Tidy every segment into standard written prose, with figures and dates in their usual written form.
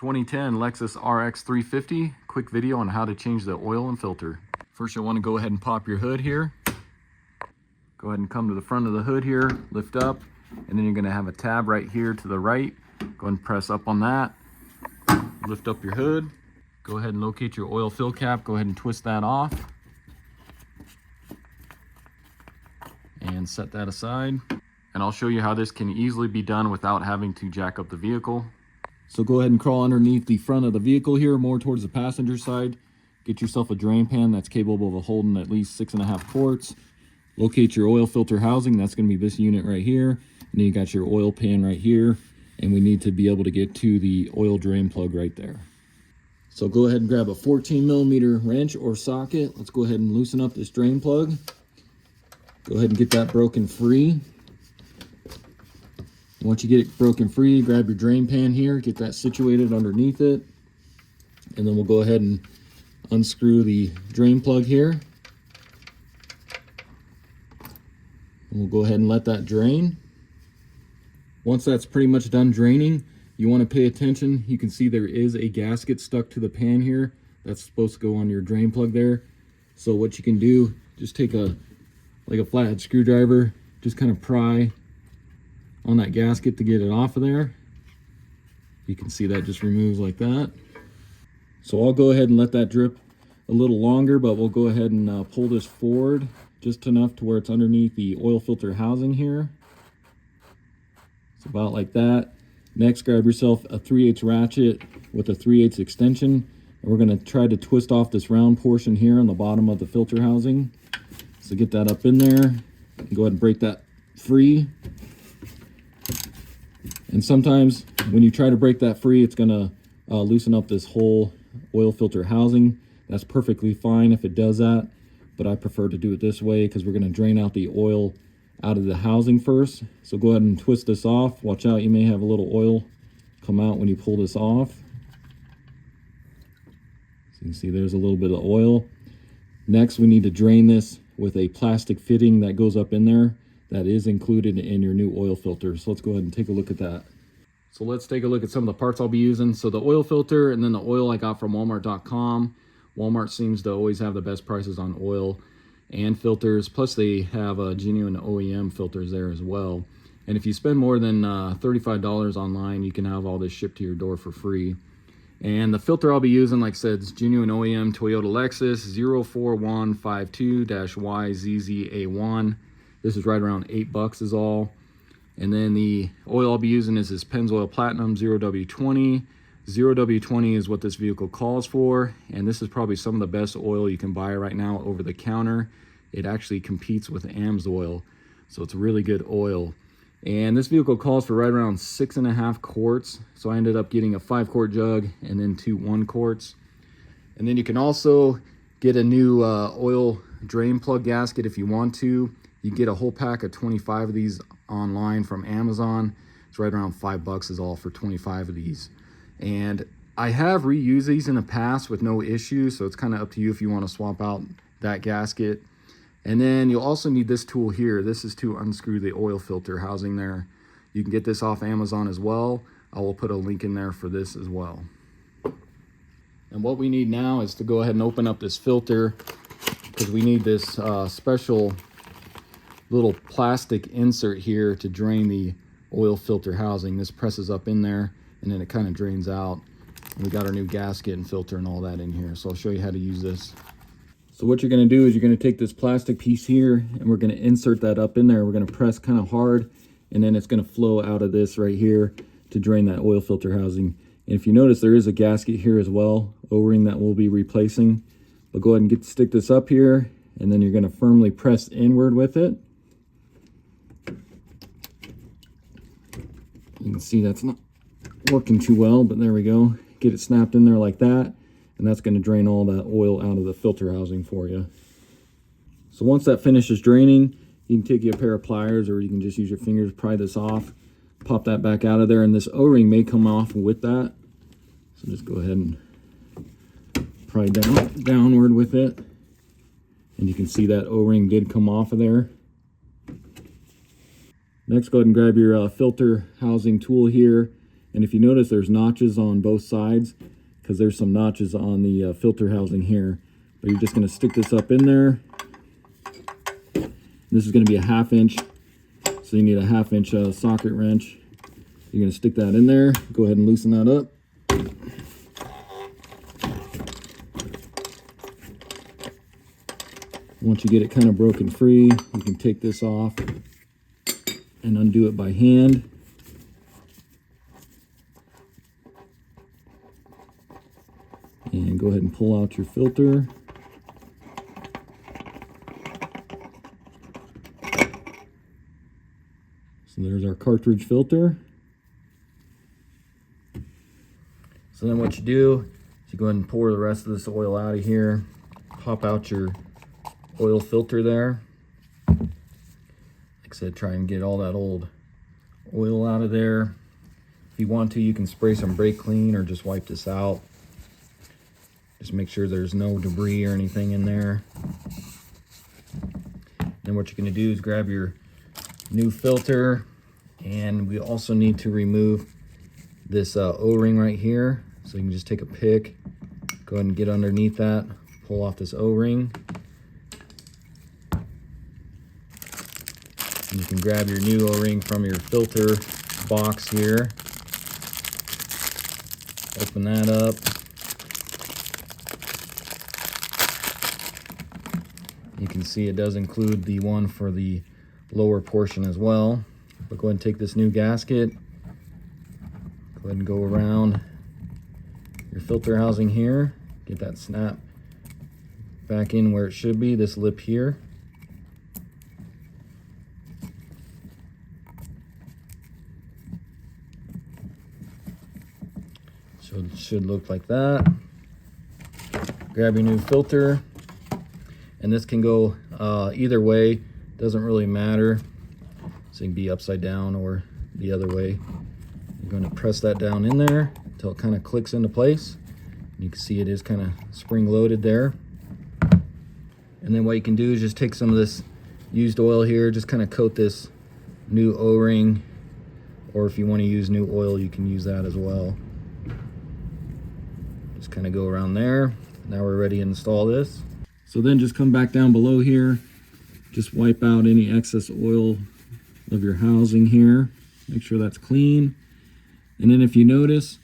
2010 Lexus Rx350, quick video on how to change the oil and filter. First you'll want to go ahead and pop your hood here. Go ahead and come to the front of the hood here, lift up, and then you're going to have a tab right here to the right. Go ahead and press up on that, lift up your hood. Go ahead and locate your oil fill cap, go ahead and twist that off. And set that aside. And I'll show you how this can easily be done without having to jack up the vehicle. So go ahead and crawl underneath the front of the vehicle here, more towards the passenger side. Get yourself a drain pan that's capable of holding at least 6.5 quarts. Locate your oil filter housing, that's going to be this unit right here. And then you got your oil pan right here. And we need to be able to get to the oil drain plug right there. So go ahead and grab a 14mm wrench or socket. Let's go ahead and loosen up this drain plug. Go ahead and get that broken free. Once you get it broken free, grab your drain pan here, get that situated underneath it. And then we'll go ahead and unscrew the drain plug here. And we'll go ahead and let that drain. Once that's pretty much done draining, you want to pay attention. You can see there is a gasket stuck to the pan here. That's supposed to go on your drain plug there. So what you can do, just take a flathead screwdriver, just kind of pry on that gasket to get it off of there. You can see that just removes like that. So I'll go ahead and let that drip a little longer, but we'll go ahead and pull this forward just enough to where it's underneath the oil filter housing here. It's about like that. Next, grab yourself a 3/8 ratchet with a 3/8 extension, and we're going to try to twist off this round portion here on the bottom of the filter housing. So get that up in there, and go ahead and break that free. And sometimes when you try to break that free, it's gonna loosen up this whole oil filter housing. That's perfectly fine if it does that, but I prefer to do it this way because we're gonna drain out the oil out of the housing first. So go ahead and twist this off. Watch out, you may have a little oil come out when you pull this off. So you can see there's a little bit of oil. Next, we need to drain this with a plastic fitting that goes up in there. That is included in your new oil filter. So let's go ahead and take a look at that. So let's take a look at some of the parts I'll be using. So the oil filter and then the oil I got from Walmart.com. Walmart seems to always have the best prices on oil and filters. Plus they have genuine OEM filters there as well. And if you spend more than $35 online, you can have all this shipped to your door for free. And the filter I'll be using, like I said, is genuine OEM Toyota Lexus 04152-YZZA1. This is right around $8 is all. And then the oil I'll be using is this Pennzoil Platinum 0W20. 0W20 is what this vehicle calls for. And this is probably some of the best oil you can buy right now over the counter. It actually competes with pennzoil. So it's really good oil. And this vehicle calls for right around 6.5 quarts. So I ended up getting a 5-quart jug and then 2 1-quarts. And then you can also get a new oil drain plug gasket if you want to. You can get a whole pack of 25 of these online from Amazon. It's right around $5 is all for 25 of these. And I have reused these in the past with no issues, so it's kind of up to you if you want to swap out that gasket. And then you'll also need this tool here. This is to unscrew the oil filter housing there. You can get this off Amazon as well. I will put a link in there for this as well. And what we need now is to go ahead and open up this filter, because we need this special little plastic insert here to drain the oil filter housing. This presses up in there and then it kind of drains out. And we got our new gasket and filter and all that in here. So I'll show you how to use this. So what you're going to do is you're going to take this plastic piece here and we're going to insert that up in there. We're going to press kind of hard and then it's going to flow out of this right here to drain that oil filter housing. And if you notice, there is a gasket here as well, O-ring that we'll be replacing. But go ahead and stick this up here and then you're going to firmly press inward with it. You can see that's not working too well, but there we go. Get it snapped in there like that, and that's going to drain all that oil out of the filter housing for you. So once that finishes draining, you can take you a pair of pliers or you can just use your fingers, pry this off, pop that back out of there, and this O-ring may come off with that. So just go ahead and pry downward with it. And you can see that O-ring did come off of there. Next, go ahead and grab your filter housing tool here And if you notice, there's notches on both sides because there's some notches on the filter housing here. But you're just going to stick this up in there. This is going to be a 1/2 inch, so you need a 1/2 inch socket wrench. You're going to stick that in there. Go ahead and loosen that up. Once you get it kind of broken free, you can take this off and undo it by hand. And go ahead and pull out your filter. So there's our cartridge filter. So then what you do is you go ahead and pour the rest of this oil out of here. Pop out your oil filter there. Like I said, try and get all that old oil out of there. If you want to, you can spray some brake clean or just wipe this out. Just make sure there's no debris or anything in there. Then what you're going to do is grab your new filter, and we also need to remove this O-ring right here. So you can just take a pick, go ahead and get underneath that, pull off this O-ring. And you can grab your new O-ring from your filter box here. Open that up. You can see it does include the one for the lower portion as well. But go ahead and take this new gasket. Go ahead and go around your filter housing here. Get that snap back in where it should be, this lip here. So it should look like that. Grab your new filter. And this can go either way, doesn't really matter. So it can be upside down or the other way. You're going to press that down in there until it kind of clicks into place. You can see it is kind of spring loaded there. And then what you can do is just take some of this used oil here, just kind of coat this new O-ring, or if you want to use new oil, you can use that as well. Just kind of go around there. Now we're ready to install this. So then just come back down below here, just wipe out any excess oil of your housing here. Make sure that's clean. And then if you notice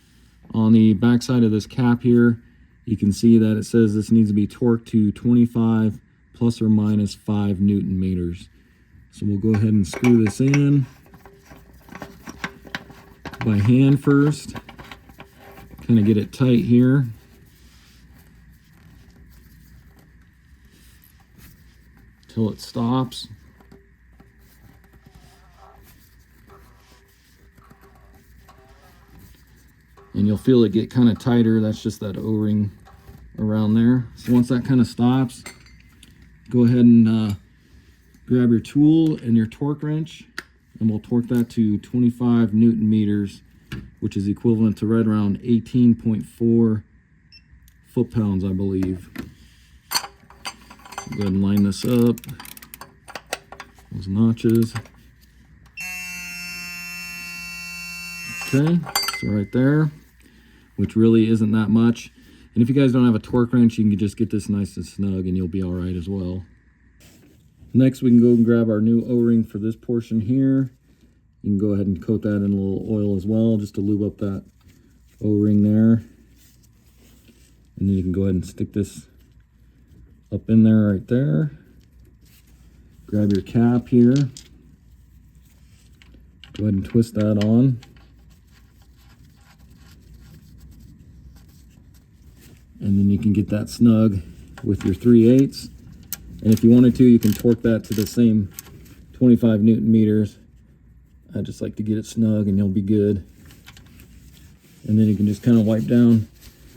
on the back side of this cap here, you can see that it says this needs to be torqued to 25 plus or minus 5 Newton meters. So we'll go ahead and screw this in by hand first. Kind of get it tight here. Till it stops. And you'll feel it get kind of tighter. That's just that O-ring around there. So once that kind of stops, go ahead and grab your tool and your torque wrench, and we'll torque that to 25 Newton meters, which is equivalent to right around 18.4 foot-pounds, I believe. Go ahead and line this up, those notches. Okay, so right there, which really isn't that much. And if you guys don't have a torque wrench, you can just get this nice and snug and you'll be all right as well. Next, we can go and grab our new O-ring for this portion here. You can go ahead and coat that in a little oil as well, just to lube up that O-ring there. And then you can go ahead and stick this up in there right there. Grab your cap here. Go ahead and twist that on. And then you can get that snug with your 3/8. And if you wanted to, you can torque that to the same 25 Newton meters. I just like to get it snug and you'll be good. And then you can just kind of wipe down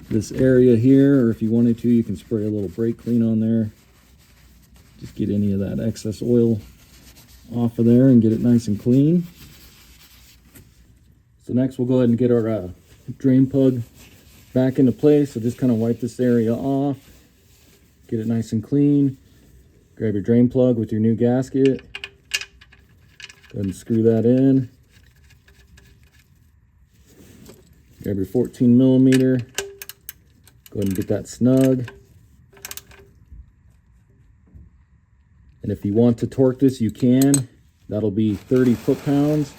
this area here, or if you wanted to, you can spray a little brake clean on there. Just get any of that excess oil off of there and get it nice and clean. So next we'll go ahead and get our drain plug back into place. So just kind of wipe this area off, get it nice and clean. Grab your drain plug with your new gasket. Go ahead and screw that in. Grab your 14 millimeter. Go ahead and get that snug. And if you want to torque this, you can. That'll be 30 foot-pounds.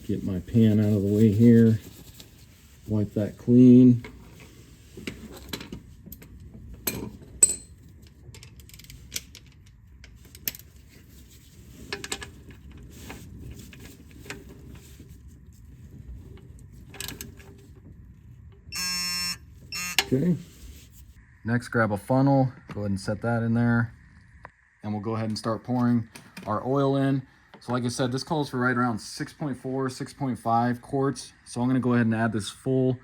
Get my pan out of the way here. Wipe that clean. Okay. Next, grab a funnel. Go ahead and set that in there. And we'll go ahead and start pouring our oil in. So like I said, this calls for right around 6.4, 6.5 quarts. So I'm gonna go ahead and add this full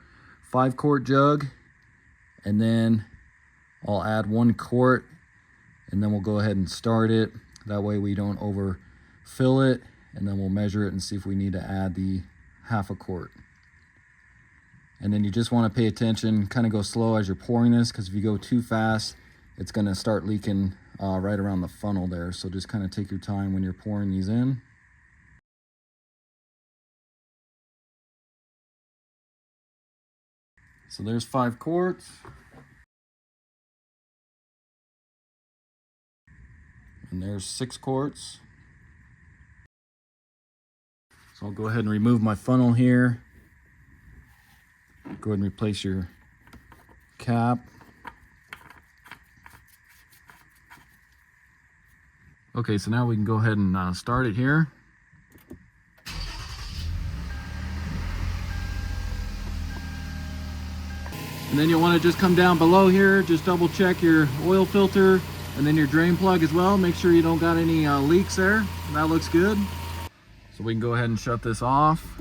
5-quart jug. And then I'll add 1 quart. And then we'll go ahead and start it. That way we don't overfill it. And then we'll measure it and see if we need to add the 1/2 quart. And then you just want to pay attention, kind of go slow as you're pouring this, because if you go too fast, it's going to start leaking right around the funnel there. So just kind of take your time when you're pouring these in. So there's 5 quarts. And there's 6 quarts. So I'll go ahead and remove my funnel here. Go ahead and replace your cap. Okay, so now we can go ahead and start it here. And then you'll want to just come down below here, just double check your oil filter and then your drain plug as well. Make sure you don't got any leaks there. That looks good. So we can go ahead and shut this off.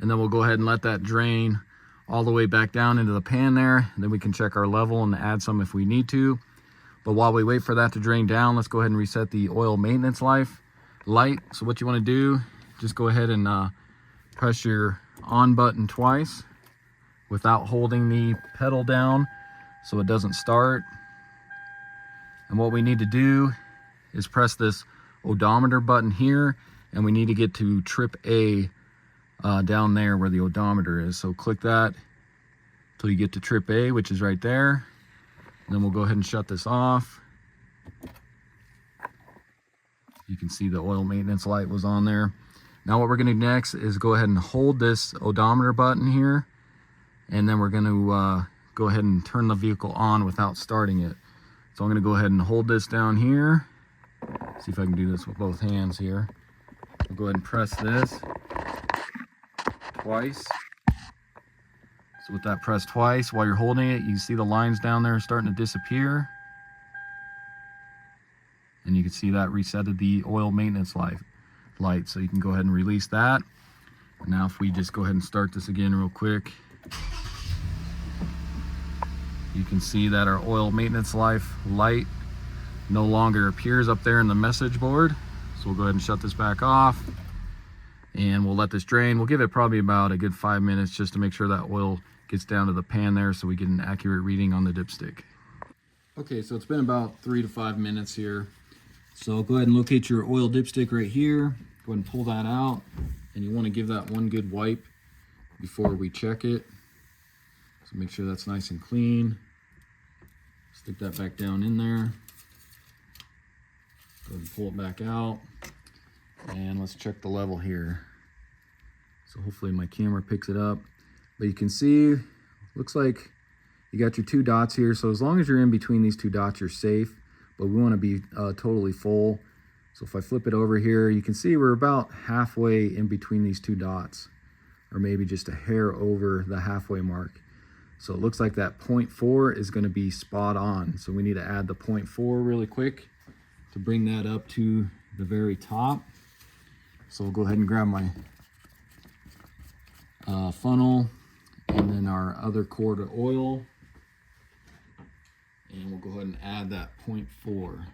And then we'll go ahead and let that drain all the way back down into the pan there. And then we can check our level and add some if we need to. But while we wait for that to drain down, let's go ahead and reset the oil maintenance light. So what you want to do, just go ahead and press your on button twice without holding the pedal down so it doesn't start. And what we need to do is press this odometer button here, and we need to get to trip A down there where the odometer is. So click that till you get to trip A, which is right there. And then we'll go ahead and shut this off. You can see the oil maintenance light was on there. Now what we're going to do next is go ahead and hold this odometer button here, and then we're going to go ahead and turn the vehicle on without starting it. So I'm going to go ahead and hold this down here. See if I can do this with both hands here. I'll go ahead and press this twice. So with that pressed twice, while you're holding it, you can see the lines down there starting to disappear. And you can see that resetted the oil maintenance light. So you can go ahead and release that. And now if we just go ahead and start this again real quick, you can see that our oil maintenance light no longer appears up there in the message board. So we'll go ahead and shut this back off. And we'll let this drain. We'll give it probably about a good 5 minutes just to make sure that oil gets down to the pan there so we get an accurate reading on the dipstick. Okay, so it's been about 3 to 5 minutes here. So go ahead and locate your oil dipstick right here. Go ahead and pull that out. And you want to give that one good wipe before we check it. So make sure that's nice and clean. Stick that back down in there. Go ahead and pull it back out. And let's check the level here. So hopefully my camera picks it up. But you can see, looks like you got your 2 dots here. So as long as you're in between these 2 dots, you're safe. But we want to be totally full. So if I flip it over here, you can see we're about halfway in between these 2 dots. Or maybe just a hair over the halfway mark. So it looks like that 0.4 is going to be spot on. So we need to add the 0.4 really quick to bring that up to the very top. So we'll go ahead and grab my funnel and then our other quart of oil. And we'll go ahead and add that 0.4.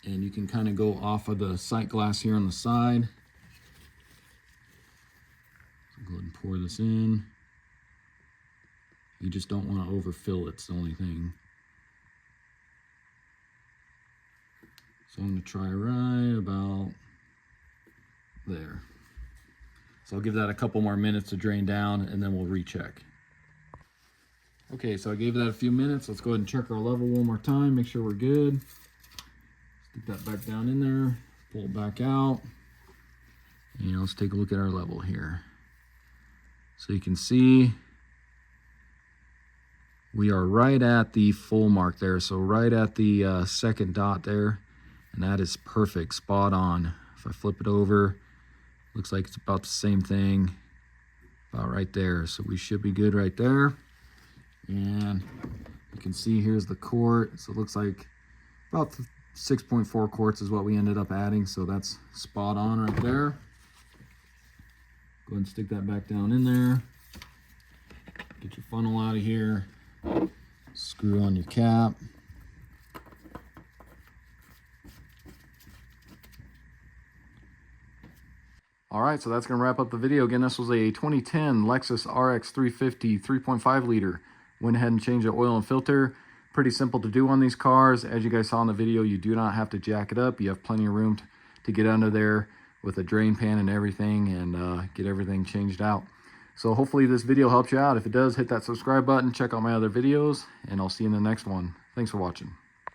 And you can kind of go off of the sight glass here on the side. So go ahead and pour this in. You just don't want to overfill it, it's the only thing. So I'm going to try right about there. So I'll give that a couple more minutes to drain down, and then we'll recheck. Okay, so I gave that a few minutes. Let's go ahead and check our level one more time, make sure we're good. Stick that back down in there, pull it back out. And let's take a look at our level here. So you can see we are right at the full mark there. So right at the second dot there. And that is perfect, spot on. If I flip it over, looks like it's about the same thing, about right there. So we should be good right there. And you can see here's the quart. So it looks like about 6.4 quarts is what we ended up adding. So that's spot on right there. Go ahead and stick that back down in there. Get your funnel out of here. Screw on your cap. All right, so that's going to wrap up the video. Again, this was a 2010 Lexus Rx350 3.5 liter. Went ahead and changed the oil and filter. Pretty simple to do on these cars. As you guys saw in the video, you do not have to jack it up. You have plenty of room to get under there with a drain pan and everything, and get everything changed out. So hopefully this video helps you out. If it does, hit that subscribe button, check out my other videos, and I'll see you in the next one. Thanks for watching.